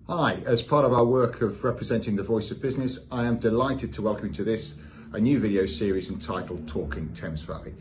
Hi, as part of our work of representing the voice of business, I am delighted to welcome you to this, a new video series entitled Talking Thames Valley.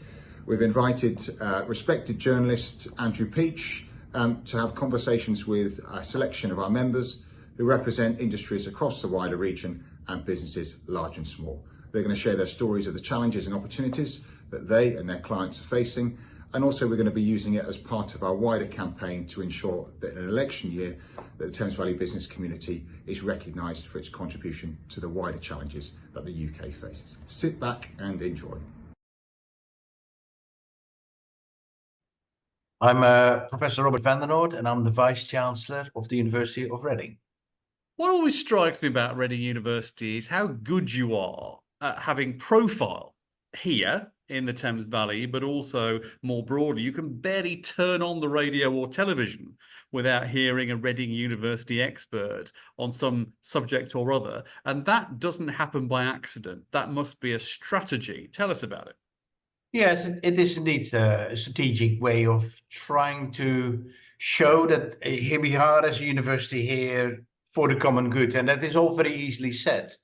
We've invited respected journalist Andrew Peach to have conversations with a selection of our members who represent industries across the wider region and businesses large and small. They're going to share their stories of the challenges and opportunities that they and their clients are facing. And also we're going to be using it as part of our wider campaign to ensure that in an election year that the Thames Valley business community is recognised for its contribution to the wider challenges that the UK faces. Sit back and enjoy. I'm Professor Robert van der Noort and I'm the Vice-chancellor of the University of Reading. What always strikes me about Reading University is how good you are at having profile here in the Thames Valley, but also more broadly. You can barely turn on the radio or television without hearing a Reading University expert on some subject or other. And that doesn't happen by accident. That must be a strategy. Tell us about it. Yes, it is indeed a strategic way of trying to show that here we are as a university here for the common good. And that is all very easily said.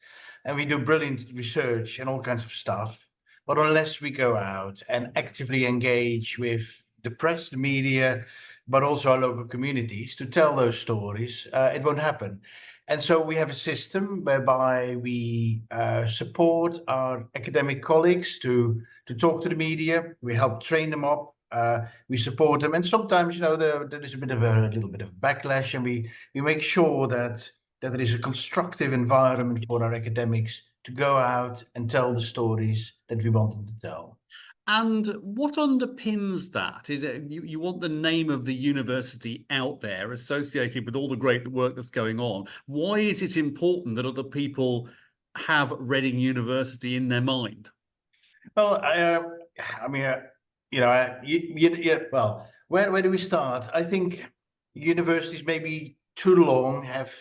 And we do brilliant research and all kinds of stuff. But unless we go out and actively engage with the press, the media, but also our local communities to tell those stories, it won't happen. And so we have a system whereby we support our academic colleagues to talk to the media. We help train them up. We support them, and sometimes, there is a little bit of backlash, and we make sure that there is a constructive environment for our academics to go out and tell the stories that we want them to tell. And what underpins that? Is it you want the name of the university out there associated with all the great work that's going on? Why is it important that other people have Reading University in their mind? Well, well, where do we start? I think universities maybe too long have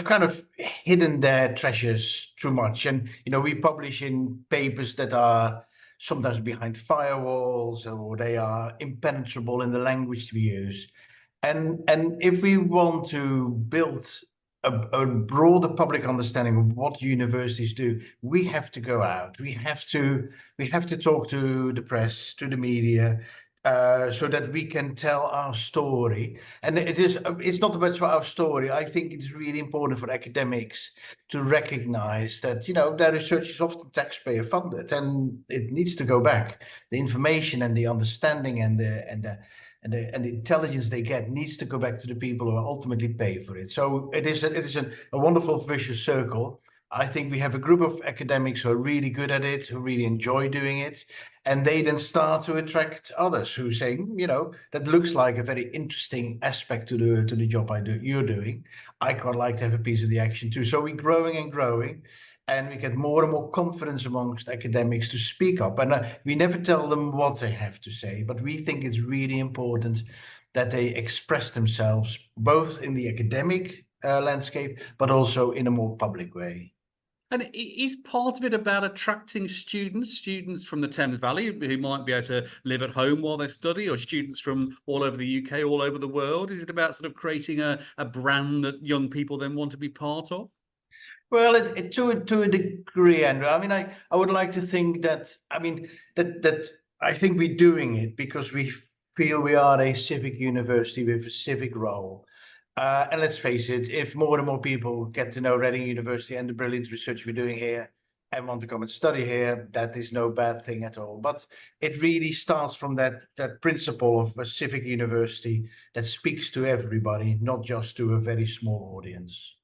kind of hidden their treasures too much, and we publish in papers that are sometimes behind firewalls, or they are impenetrable in the language we use. And if we want to build a broader public understanding of what universities do, we have to go out. We have to talk to the press, to the media, so that we can tell our story. And it's not about our story. I think it's really important for academics to recognize that their research is often taxpayer funded, and it needs to go back. The information and the understanding and the intelligence they get needs to go back to the people who ultimately pay for it. So it is a wonderful vicious circle. I think we have a group of academics who are really good at it, who really enjoy doing it, and they then start to attract others who say, that looks like a very interesting aspect to the job you're doing. I quite like to have a piece of the action too. So we're growing and growing, and we get more and more confidence amongst academics to speak up. And we never tell them what they have to say, but we think it's really important that they express themselves both in the academic landscape, but also in a more public way. And is part of it about attracting students from the Thames Valley who might be able to live at home while they study, or students from all over the UK, all over the world? Is it about sort of creating a brand that young people then want to be part of? Well, to a degree, Andrew. I mean, I would like to think that, that I think we're doing it because we feel we are a civic university with a civic role. And let's face it, if more and more people get to know Reading University and the brilliant research we're doing here and want to come and study here, that is no bad thing at all. But it really starts from that principle of a civic university that speaks to everybody, not just to a very small audience.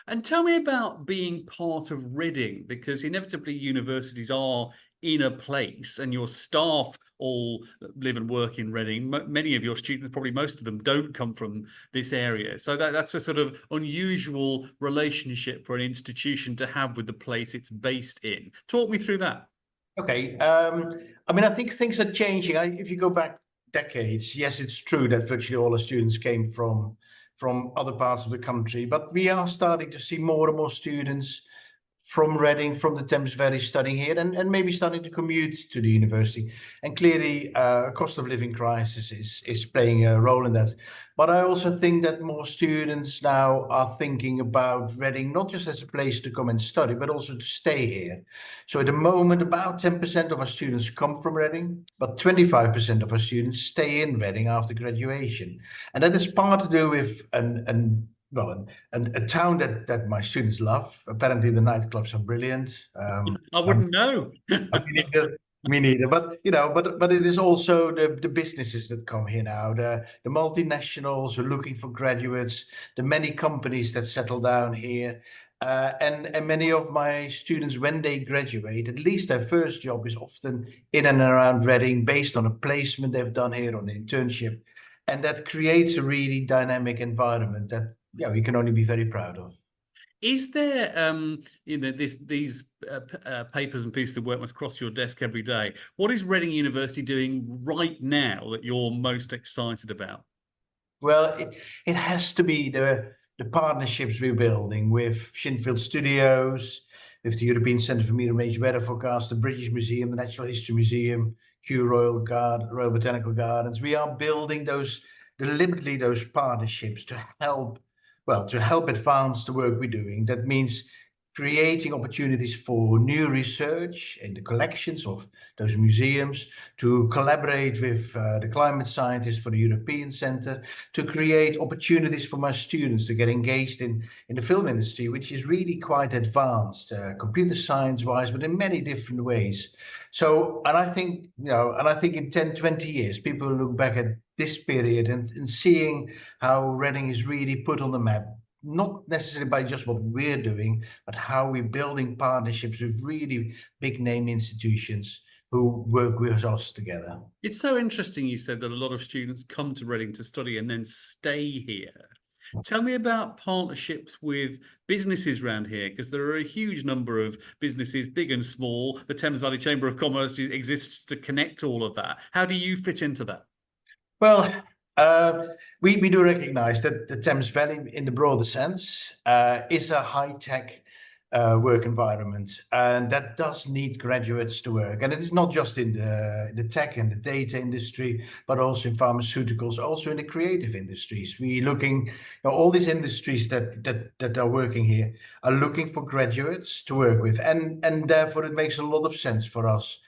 And tell me about being part of Reading, because inevitably universities are in a place and your staff all live and work in Reading. Many of your students, probably most of them, don't come from this area. So that's a sort of unusual relationship for an institution to have with the place it's based in. Talk me through that. Okay. I think things are changing. If you go back decades, yes, it's true that virtually all the students came from other parts of the country, but we are starting to see more and more students from Reading, from the Thames Valley, studying here, and maybe starting to commute to the university. And clearly, a cost of living crisis is playing a role in that. But I also think that more students now are thinking about Reading not just as a place to come and study, but also to stay here. So at the moment, about 10% of our students come from Reading, but 25% of our students stay in Reading after graduation. And that is part to do with a town that my students love. Apparently, the nightclubs are brilliant. I wouldn't know. Me neither. But but it is also the businesses that come here now, the multinationals who are looking for graduates, the many companies that settle down here. And many of my students, when they graduate, at least their first job is often in and around Reading, based on a placement they've done here, on an internship. And that creates a really dynamic environment that we can only be very proud of. Is there, these papers and pieces of work must cross your desk every day. What is Reading University doing right now that you're most excited about? Well, it has to be the partnerships we're building with Shinfield Studios, with the European Centre for Meteorology and Weather Forecast, the British Museum, the Natural History Museum, Kew Royal Botanical Gardens. We are building deliberately those partnerships to help advance the work we're doing. That means creating opportunities for new research in the collections of those museums, to collaborate with the climate scientists for the European Centre, to create opportunities for my students to get engaged in the film industry, which is really quite advanced, computer science-wise, but in many different ways. So, and I think, in 10, 20 years, people will look back at this period and seeing how Reading is really put on the map, not necessarily by just what we're doing, but how we're building partnerships with really big name institutions who work with us together. It's so interesting you said that a lot of students come to Reading to study and then stay here. Tell me about partnerships with businesses around here, because there are a huge number of businesses, big and small. The Thames Valley Chamber of Commerce exists to connect all of that. How do you fit into that? Well, we do recognize that the Thames Valley, in the broader sense, is a high-tech work environment, and that does need graduates to work. And it is not just in the tech and the data industry, but also in pharmaceuticals, also in the creative industries. We're looking, all these industries that are working here are looking for graduates to work with, and therefore it makes a lot of sense for us,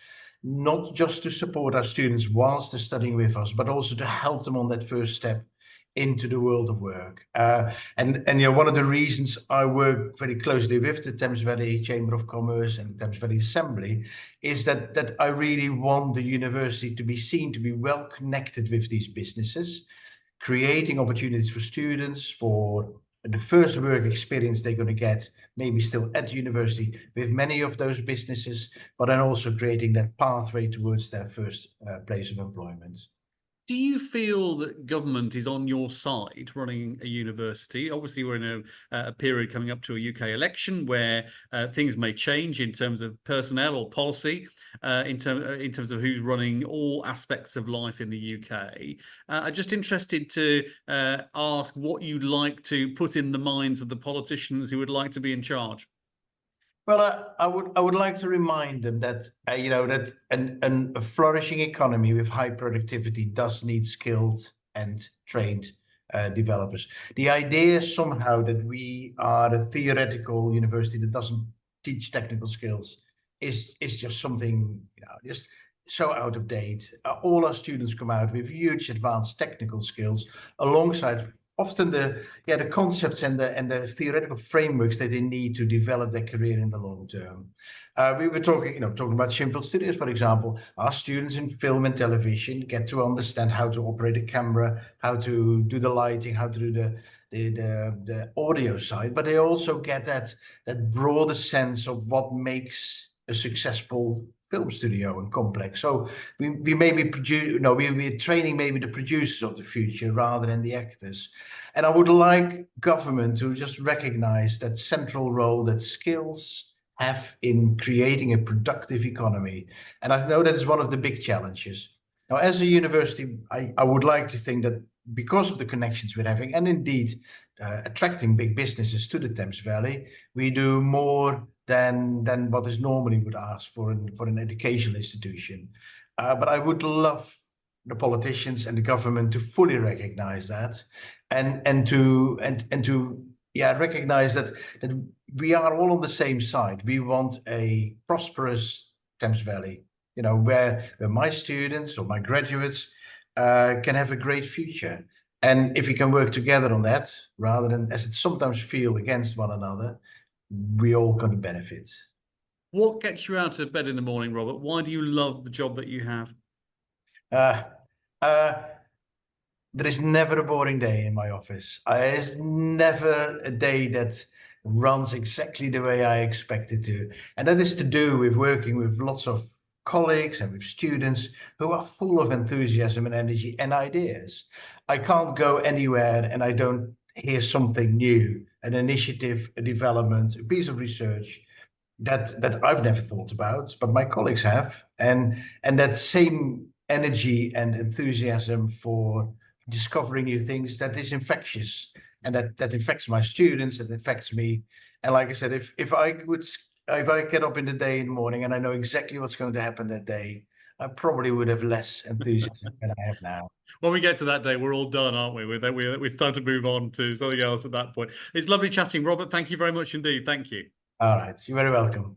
not just to support our students whilst they're studying with us, but also to help them on that first step into the world of work. And one of the reasons I work very closely with the Thames Valley Chamber of Commerce and the Thames Valley Assembly is that I really want the university to be seen to be well connected with these businesses, creating opportunities for students for the first work experience they're going to get, maybe still at university with many of those businesses, but then also creating that pathway towards their first place of employment. Do you feel that government is on your side running a university? Obviously, we're in a period coming up to a UK election where things may change in terms of personnel or policy, in terms of who's running all aspects of life in the UK. I'm just interested to ask what you'd like to put in the minds of the politicians who would like to be in charge. Well, I would like to remind them that that a flourishing economy with high productivity does need skilled and trained developers. The idea somehow that we are a theoretical university that doesn't teach technical skills is just something just so out of date. All our students come out with huge advanced technical skills alongside often the concepts and the theoretical frameworks that they need to develop their career in the long term. We were talking about Shinfield Studios, for example. Our students in film and television get to understand how to operate a camera, how to do the lighting, how to do the audio side, but they also get that broader sense of what makes a successful film studio and complex. So we maybe we're training maybe the producers of the future rather than the actors. And I would like government to just recognize that central role that skills have in creating a productive economy. And I know that is one of the big challenges. Now, as a university, I would like to think that because of the connections we're having, and indeed attracting big businesses to the Thames Valley, we do more than what is normally would ask for an educational institution. But I would love the politicians and the government to fully recognize that, and to recognize that we are all on the same side. We want a prosperous Thames Valley, where my students or my graduates can have a great future. And if we can work together on that, rather than as it sometimes feel against one another, we all going to benefit. What gets you out of bed in the morning, Robert? Why do you love the job that you have? There is never a boring day in my office. There's never a day that runs exactly the way I expect it to. And that is to do with working with lots of colleagues and with students who are full of enthusiasm and energy and ideas. I can't go anywhere and I don't hear something new, an initiative, a development, a piece of research that I've never thought about, but my colleagues have. And that same energy and enthusiasm for discovering new things, that is infectious, and that affects my students, that affects me. And like I said, if I get up in the morning and I know exactly what's going to happen that day, I probably would have less enthusiasm than I have now. When we get to that day, we're all done, aren't we? It's time to move on to something else at that point. It's lovely chatting, Robert. Thank you very much indeed. Thank you. All right, you're very welcome.